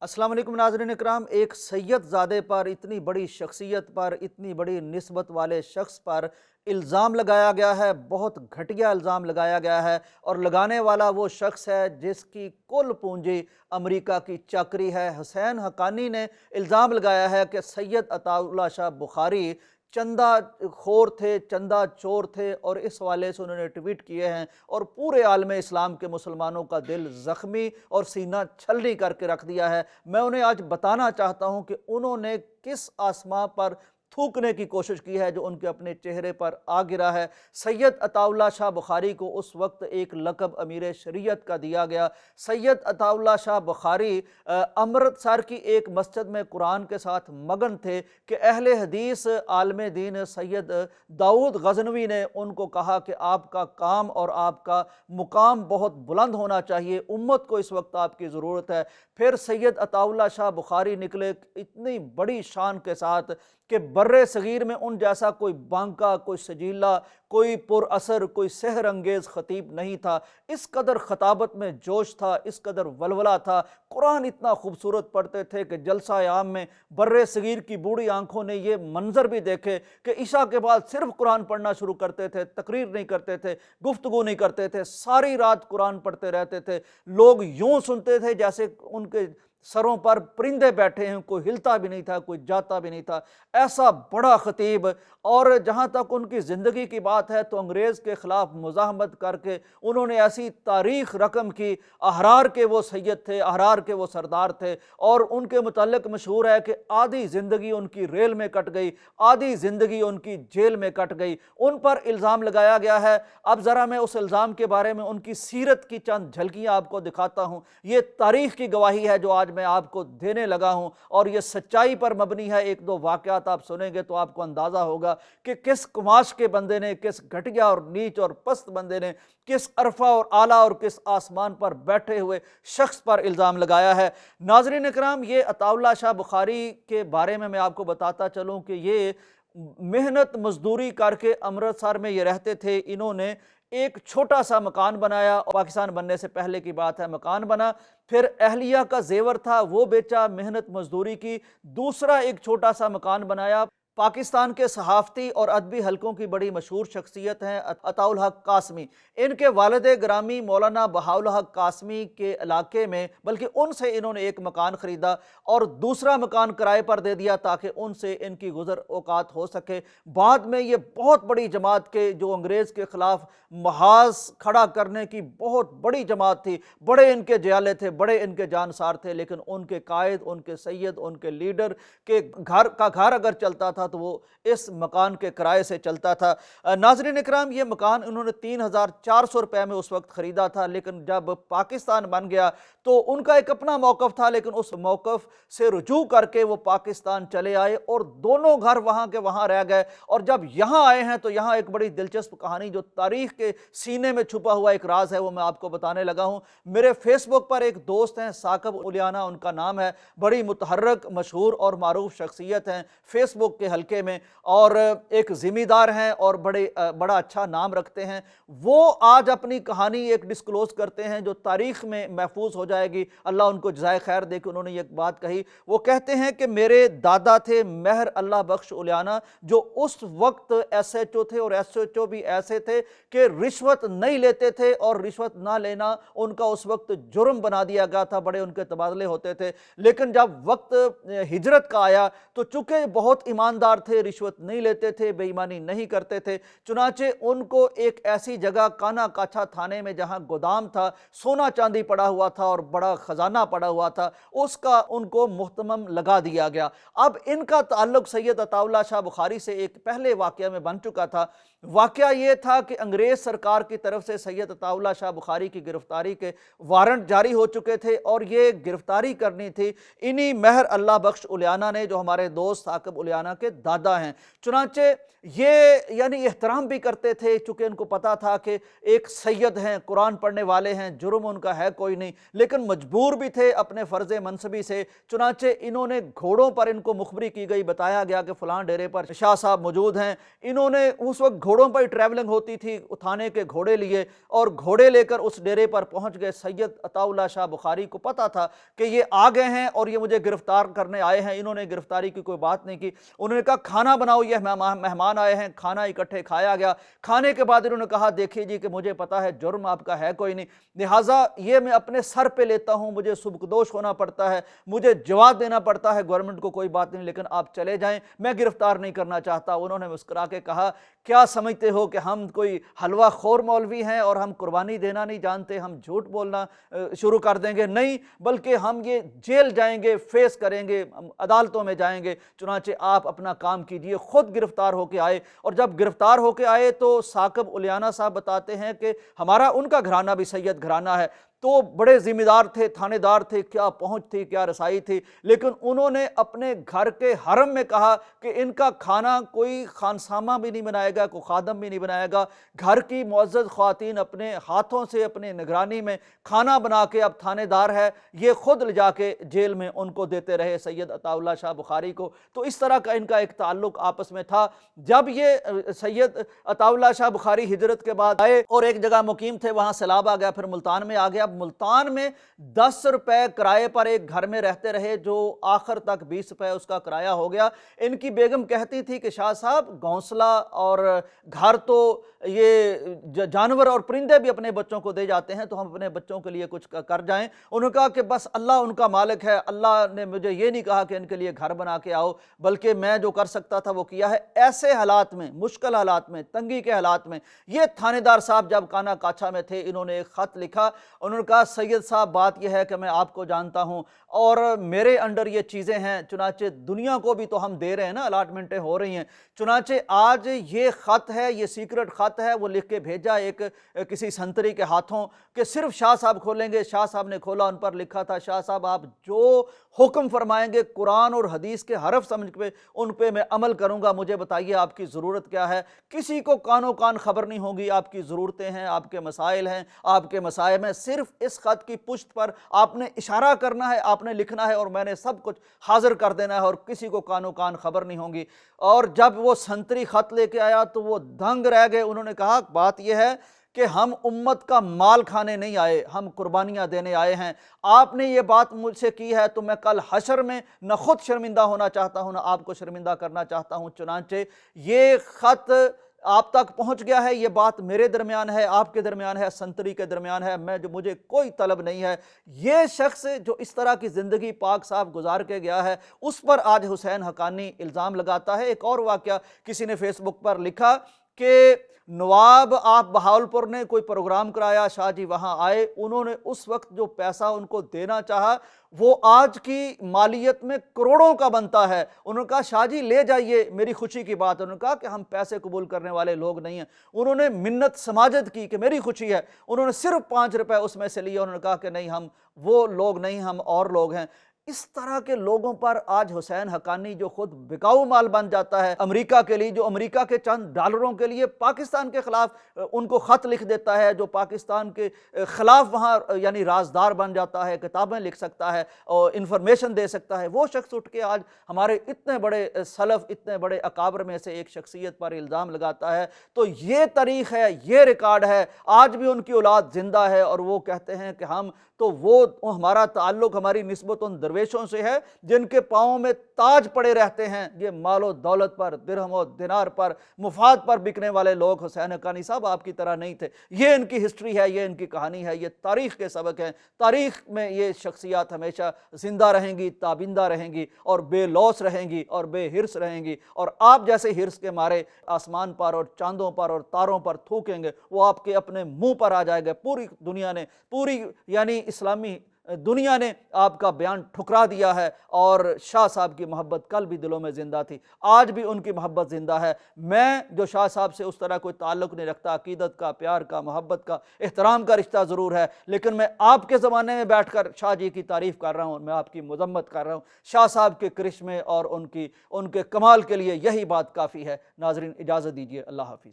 अस्सलाम वालेकुम नाज़रीन इकराम। एक सैयद ज़ादे पर, इतनी बड़ी शख्सियत पर, इतनी बड़ी निस्बत वाले शख्स पर इल्ज़ाम लगाया गया है, बहुत घटिया इल्ज़ाम लगाया गया है। और लगाने वाला वो शख्स है जिसकी कुल पूंजी अमेरिका की चाकरी है। हुसैन हक्कानी ने इल्ज़ाम लगाया है कि सैयद अताउल्लाह शाह बुखारी चंदा खोर थे, चंदा चोर थे, और इस हवाले से उन्होंने ट्वीट किए हैं और पूरे आलम इस्लाम के मुसलमानों का दिल ज़ख्मी और सीना छलनी करके रख दिया है। मैं उन्हें आज बताना चाहता हूं कि उन्होंने किस आसमां पर थूकने की कोशिश की है जो उनके अपने चेहरे पर आ गिरा है। सैयद अताउल्लाह शाह बुखारी को उस वक्त एक लक़ब अमीर शरीयत का दिया गया। सैयद अताउल्लाह शाह बुखारी अमृतसर की एक मस्जिद में कुरान के साथ मगन थे कि अहले हदीस आलम दीन सैयद दाऊद गज़नवी ने उनको कहा कि आपका काम और आपका मुकाम बहुत बुलंद होना चाहिए, उम्मत को इस वक्त आपकी ज़रूरत है। फिर सैयद अताउल्लाह शाह बुखारी निकले इतनी बड़ी शान के साथ कि बर्रे सगीर में उन जैसा कोई बांका, कोई सजीला, कोई पुरअसर, कोई सहर अंगेज़ ख़तीब नहीं था। इस कदर ख़ताबत में जोश था, इस कदर वलवला था, कुरान इतना खूबसूरत पढ़ते थे कि जलसा आम में बर्रे सगीर की बूढ़ी आंखों ने ये मंजर भी देखे कि इशा के बाद सिर्फ कुरान पढ़ना शुरू करते थे, तकरीर नहीं करते थे, गुफ्तगू नहीं करते थे, सारी रात कुरान पढ़ते रहते थे। लोग यूं सुनते थे जैसे उनके सरों पर परिंदे बैठे हैं, कोई हिलता भी नहीं था, कोई जाता भी नहीं था। ऐसा बड़ा खतीब। और जहाँ तक उनकी ज़िंदगी की बात है तो अंग्रेज़ के ख़िलाफ़ मुज़ाहमत करके उन्होंने ऐसी तारीख़ रकम की। अहरार के वो सैयद थे, अहरार के वो सरदार थे, और उनके मुतल्लिक़ मशहूर है कि आधी ज़िंदगी उनकी रेल में कट गई, आधी ज़िंदगी उनकी जेल में कट गई। उन पर इल्ज़ाम लगाया गया है। अब ज़रा मैं उस इल्ज़ाम के बारे में, उनकी सीरत की चंद झलकियाँ आपको दिखाता हूँ। ये तारीख़ की गवाही है जो आज मैं आपको देने लगा हूं, और ये सच्चाई पर मबनी है। एक दो वाकयात आप सुनेंगे तो आपको अंदाजा होगा कि किस कुमाश के बंदे ने, किस घटिया और नीच और पस्त बंदे ने, किस अरफा और आला और किस आसमान पर बैठे हुए शख्स पर इल्ज़ाम लगाया है। नाज़रीन इकराम, ये अताउल्लाह शाह बुखारी के बारे में मैं आपको बताता चलूं कि ये मेहनत मजदूरी करके अमृतसर में ये रहते थे। इन्होंने एक छोटा सा मकान बनाया, पाकिस्तान बनने से पहले की बात है, मकान बना। फिर अहलिया का जेवर था वो बेचा, मेहनत मजदूरी की, दूसरा एक छोटा सा मकान बनाया। पाकिस्तान के सहाफ़ती और अदबी हलकों की बड़ी मशहूर शख्सियत हैं अताउल हक कासमी। इनके वालिद ग्रामी मौलाना बहाउल हक कासमी के इलाके में, बल्कि उनसे इन्होंने एक मकान ख़रीदा और दूसरा मकान किराए पर दे दिया ताकि उनसे इनकी गुज़र औकात हो सके। बाद में ये बहुत बड़ी जमात के, जो अंग्रेज़ के ख़िलाफ़ महाज खड़ा करने की बहुत बड़ी जमात थी, बड़े इनके जयाले थे, बड़े इनके जानसार थे, लेकिन उनके कायद, उनके सैयद, उनके लीडर के घर का घर अगर चलता था तो वो इस मकान के किराए से चलता था। नाज़रीन इकराम, ये मकान उन्होंने 3,400 रुपये में उस वक्त ख़रीदा था, लेकिन जब पाकिस्तान बन गया तो उनका एक अपना मौक़िफ़ था, लेकिन उस मौक़िफ़ से रुजू करके वो पाकिस्तान चले आए और दोनों घर वहाँ के वहाँ रह गए। और जब यहाँ आए हैं तो यहाँ एक बड़ी दिलचस्प कहानी, जो तारीख़ के सीने में छुपा हुआ एक राज है, वो मैं आपको बताने लगा हूँ। मेरे फेसबुक पर एक दोस्त हैं, साकिब उलियाना उनका नाम है, बड़ी मुतहर्रक, मशहूर और मारूफ शख्सियत हैं फेसबुक के हल्के में, और एक ज़िम्मेदार हैं और बड़ा अच्छा नाम रखते हैं। वो आज अपनी कहानी एक डिस्क्लोज़ करते हैं जो तारीख़ में महफूज हो जाएगी। अल्लाह उनको जज़ाए खैर दे कि उन्होंने एक बात कही। वो कहते हैं कि मेरे दादा थे मेहर अल्लाह बख्श उलियाना, जो उस वक्त SHO थे, और SHO भी ऐसे थे कि रिश्वत नहीं लेते थे, और रिश्वत ना लेना उनका उस वक्त जुर्म बना दिया गया था, बड़े उनके तबादले होते थे। लेकिन जब वक्त हिजरत का आया तो चूँकि बहुत ईमानदार थे, रिश्वत नहीं लेते थे, बेईमानी नहीं करते थे, चुनाचे उनको एक ऐसी जगह काना काछा थाने में जहाँ गोदाम था, सोना चांदी पड़ा हुआ था और बड़ा ख़जाना पड़ा हुआ था, उसका उनको मुहतमम लगा दिया गया। अब इनका ताल्लुक़ सैयद अताउल्लाह शाह बुखारी से एक पहले वाक़या में बन चुका था। वाक़या ये था कि अंग्रेज़ सरकार की तरफ से सैयद अताउल्लाह शाह बुखारी की गिरफ़्तारी के वारंट जारी हो चुके थे, और ये गिरफ़्तारी करनी थी इन्हीं मेहर अल्लाह बख्श उलियाना ने, जो हमारे दोस्त साकिब उलियाना के दादा हैं। चुनांचे ये यानी एहतराम भी करते थे, चूँकि उनको पता था कि एक सैयद हैं, कुरान पढ़ने वाले हैं, जुर्म उनका है कोई नहीं, लेकिन मजबूर भी थे अपने फ़र्ज़ मनसबी से। चुनांचे इन्होंने घोड़ों पर, इनको मुखबरी की गई, बताया गया कि फ़लाँ डेरे पर शाह साहब मौजूद हैं। इन्होंने उस वक्त घोड़ों पर ट्रैवलिंग होती थी, उठाने के घोड़े लिए, और घोड़े लेकर उस डेरे पर पहुंच गए। सैयद अताउल्लाह शाह बुखारी को पता था कि ये आ गए हैं और ये मुझे गिरफ्तार करने आए हैं। इन्होंने गिरफ्तारी की कोई बात नहीं की। उन्होंने कहा खाना बनाओ, ये मेहमान आए हैं। खाना इकट्ठे खाया गया। खाने के बाद इन्होंने कहा देखिए जी कि मुझे पता है जुर्म आपका है कोई नहीं, लिहाजा ये मैं अपने सर पे लेता हूं, मुझे सुबकदोश होना पड़ता है, मुझे जवाब देना पड़ता है गवर्नमेंट को, कोई बात नहीं, लेकिन आप चले जाएं, मैं गिरफ्तार नहीं करना चाहता। उन्होंने मुस्कुरा के कहा क्या समझते हो कि हम कोई हलवा खोर मौलवी हैं और हम कुर्बानी देना नहीं जानते, हम झूठ बोलना शुरू कर देंगे? नहीं, बल्कि हम ये जेल जाएंगे, फेस करेंगे, अदालतों में जाएंगे। चुनांचे आप अपना काम कीजिए। खुद गिरफ्तार होके आए, और जब गिरफ्तार होके आए तो साकिब उलियाना साहब बताते हैं कि हमारा उनका घराना भी सैयद घराना है, तो बड़े जिम्मेदार थे, थानेदार थे, क्या पहुंच थी, क्या रसाई थी, लेकिन उन्होंने अपने घर के हरम में कहा कि इनका खाना कोई खानसामा भी नहीं बनाएगा, कोई खादम भी नहीं बनाएगा। घर की मुअज़्ज़ज़ ख्वातीन अपने हाथों से अपने निगरानी में खाना बना के, अब थानेदार है, ये खुद ले जाके जेल में उनको देते रहे सैयद अताउल्लाह शाह बुखारी को। तो इस तरह का इनका एक ताल्लुक आपस में था। जब ये सैयद अताउल्लाह शाह बुखारी हिजरत के बाद आए और एक जगह मुकीम थे, वहाँ सैलाब आ गया, फिर मुल्तान में आ गया। मुल्तान में 10 रुपए किराए पर एक घर में रहते रहे, जो आखिर तक 20 रुपए उसका किराया हो गया। इनकी बेगम कहती थी कि शाह साहब घोंसला और घर तो ये जानवर और परिंदे भी अपने बच्चों को दे जाते हैं, तो हम अपने बच्चों के लिए कुछ कर जाएं। उन्होंने कहा कि बस अल्लाह उनका मालिक है, अल्लाह ने मुझे ये नहीं कहा कि इनके लिए घर बना के आओ, बल्कि मैं जो कर सकता था वो किया है। ऐसे हालात में, मुश्किल हालात में, तंगी के हालात में, ये थानेदार साहब जब काना काछा में थे, इन्होंने एक खत लिखा। उन्होंने कहा सैयद साहब बात यह है कि मैं आपको जानता हूं और मेरे अंडर ये चीज़ें हैं, चुनाचे दुनिया को भी तो हम दे रहे हैं ना, अलॉटमेंटें हो रही हैं, चुनाचे आज ये ख़त है, ये सीक्रेट ख़त है, वो लिख के भेजा एक किसी संतरी के हाथों कि सिर्फ शाह साहब खोलेंगे। शाह साहब ने खोला, उन पर लिखा था शाह साहब आप जो हुक्म फरमाएंगे कुरान और हदीस के हरफ समझ पे उन पे मैं अमल करूंगा। मुझे बताइए आपकी ज़रूरत क्या है? किसी को कानो कान खबर नहीं होगी आपकी ज़रूरतें हैं, आपके मसाइल हैं, आपके मसाइब हैं। सिर्फ इस खत की पुष्ट पर आपने इशारा करना है, आपने लिखना है और मैंने सब कुछ हाजिर कर देना है और किसी को कानो कान खबर नहीं होगी। और जब वो संतरी खत लेके आया तो वो दंग रह गए। उन्होंने कहा बात यह है कि हम उम्मत का माल खाने नहीं आए, हम कुर्बानियां देने आए हैं। आपने ये बात मुझसे की है तो मैं कल हशर में न खुद शर्मिंदा होना चाहता हूं, न आपको शर्मिंदा करना चाहता हूं। चुनांचे ये खत आप तक पहुंच गया है, ये बात मेरे दरमियान है, आपके दरमियान है, संतरी के दरमियान है, मैं जो मुझे कोई तलब नहीं है। ये शख्स जो इस तरह की ज़िंदगी पाक साहब गुजार के गया है, उस पर आज हुसैन हक्कानी इल्ज़ाम लगाता है। एक और वाक़या किसी ने फेसबुक पर लिखा कि नवाब आप बहावलपुर ने कोई प्रोग्राम कराया, शाह जी वहाँ आए, उन्होंने उस वक्त जो पैसा उनको देना चाहा वो आज की मालियत में करोड़ों का बनता है। उन्होंने कहा शाह जी ले जाइए, मेरी खुशी की बात है। उन्होंने कहा कि हम पैसे कबूल करने वाले लोग नहीं हैं। उन्होंने मिन्नत समाजत की कि मेरी खुशी है। उन्होंने सिर्फ 5 रुपए उसमें से लिए। उन्होंने कहा कि नहीं, हम वो लोग नहीं, हम और लोग हैं। इस तरह के लोगों पर आज हुसैन हक्कानी जो खुद बिकाऊ माल बन जाता है अमेरिका के लिए, जो अमेरिका के चंद डॉलरों के लिए पाकिस्तान के खिलाफ उनको खत लिख देता है, जो पाकिस्तान के खिलाफ वहाँ यानी राजदार बन जाता है, किताबें लिख सकता है और इंफॉर्मेशन दे सकता है, वो शख्स उठ के आज हमारे इतने बड़े सलफ, इतने बड़े अकाबर में से एक शख्सियत पर इल्ज़ाम लगाता है। तो ये तारीख़ है, ये रिकॉर्ड है। आज भी उनकी औलाद जिंदा है और वो कहते हैं कि हम तो वो हमारा ताल्लुक हमारी निस्बत उन दरवेशों से है जिनके पाँव में ताज पड़े रहते हैं। ये मालो दौलत पर, दिरहम और दिनार पर, मुफाद पर बिकने वाले लोग हुसैन हक्कानी साहब आपकी तरह नहीं थे। ये इनकी हिस्ट्री है, ये इनकी कहानी है, ये तारीख़ के सबक हैं। तारीख़ में ये शख्सियात हमेशा जिंदा रहेंगी, ताबिंदा रहेंगी और बेलौस रहेंगी और बेहिर्स रहेंगी। और आप जैसे हिर्स के मारे आसमान पर और चांदों पर और तारों पर थूकेंगे, वो आपके अपने मुंह पर आ जाएगा। पूरी दुनिया ने, पूरी यानी इस्लामी दुनिया ने आपका बयान ठुकरा दिया है। और शाह साहब की मोहब्बत कल भी दिलों में ज़िंदा थी, आज भी उनकी मोहब्बत ज़िंदा है। मैं जो शाह साहब से उस तरह कोई ताल्लुक़ नहीं रखता, अकीदत का, प्यार का, मोहब्बत का, एहतराम का रिश्ता ज़रूर है, लेकिन मैं आपके ज़माने में बैठकर शाह जी की तारीफ़ कर रहा हूँ, मैं आपकी मज़म्मत कर रहा हूँ। शाह साहब के करिश्मे और उनके कमाल के लिए यही बात काफ़ी है। नाज़रीन इजाज़त दीजिए, अल्लाह हाफ़िज़।